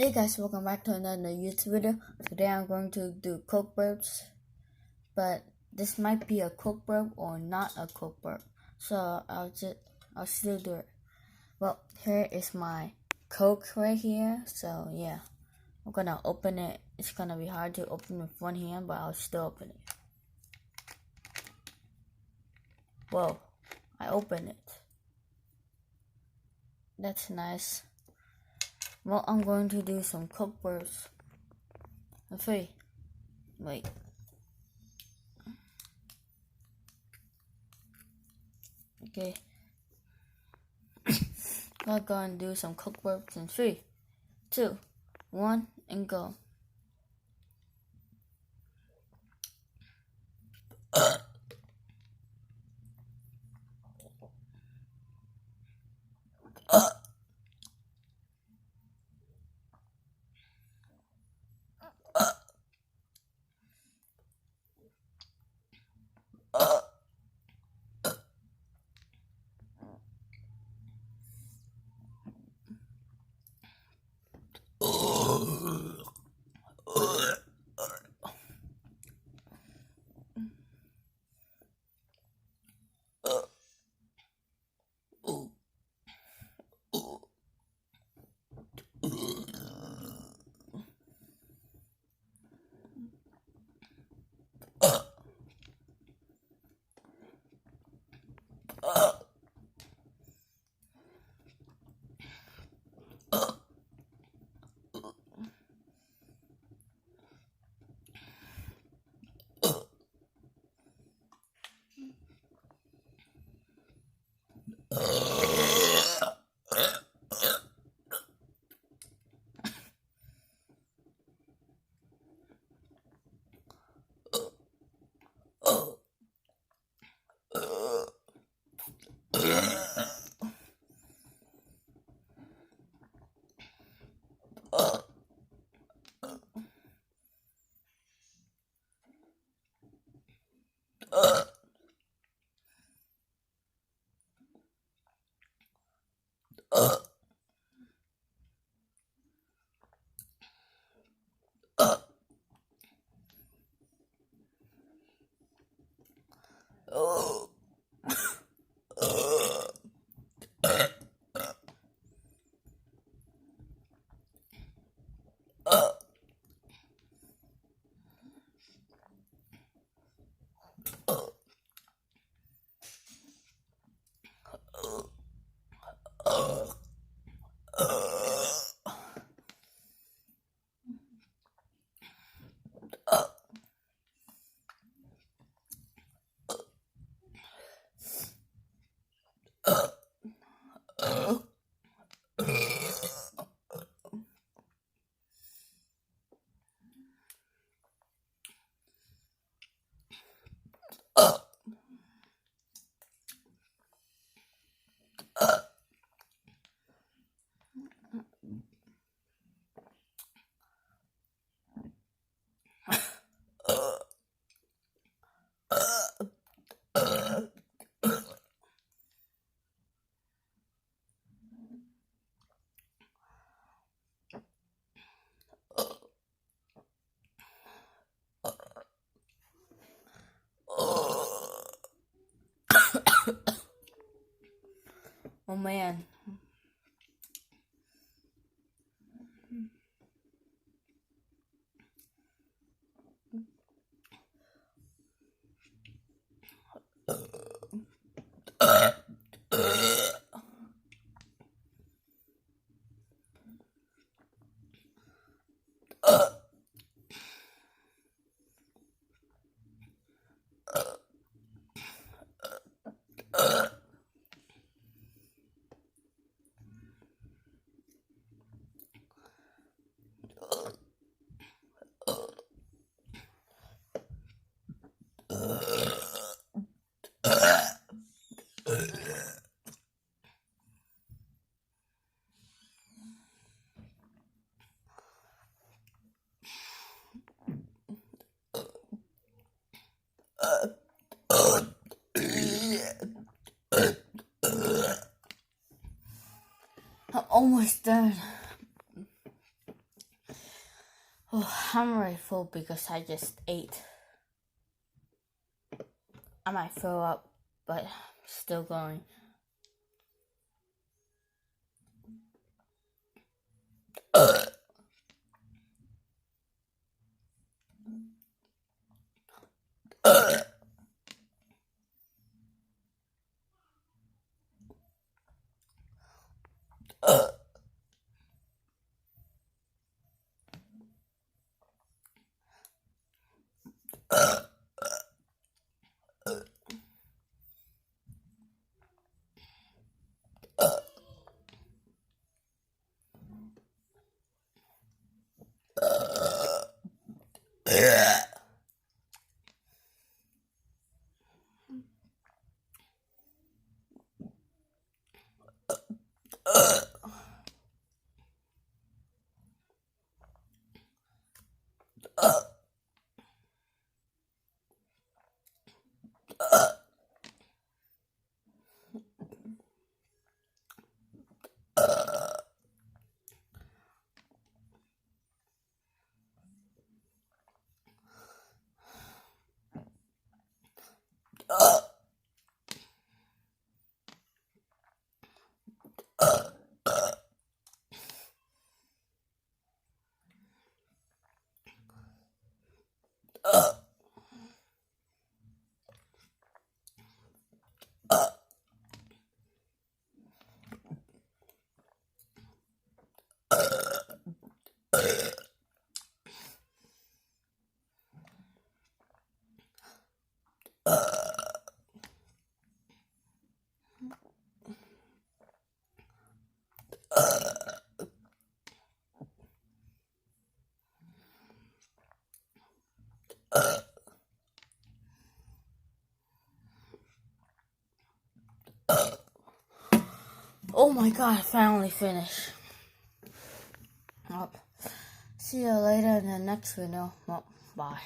Hey guys, welcome back to another YouTube video. Today I'm going to do coke burps, but this might be a coke burp or not a coke burp. So I'll still do it. Well, here is my coke right here. So yeah, I'm gonna open it. It's gonna be hard to open with one hand, but I'll still open it. Whoa, I opened it. That's nice. Well, I'm going to do some coke burps. Wait. Okay. I'm gonna do some coke burps in 3, 2, 1, and go. Oh man. I'm almost done. Oh, I'm already full because I just ate. I might throw up, but I'm still going. Oh my god, I finally finished. Well, see you later in the next video. Well, bye.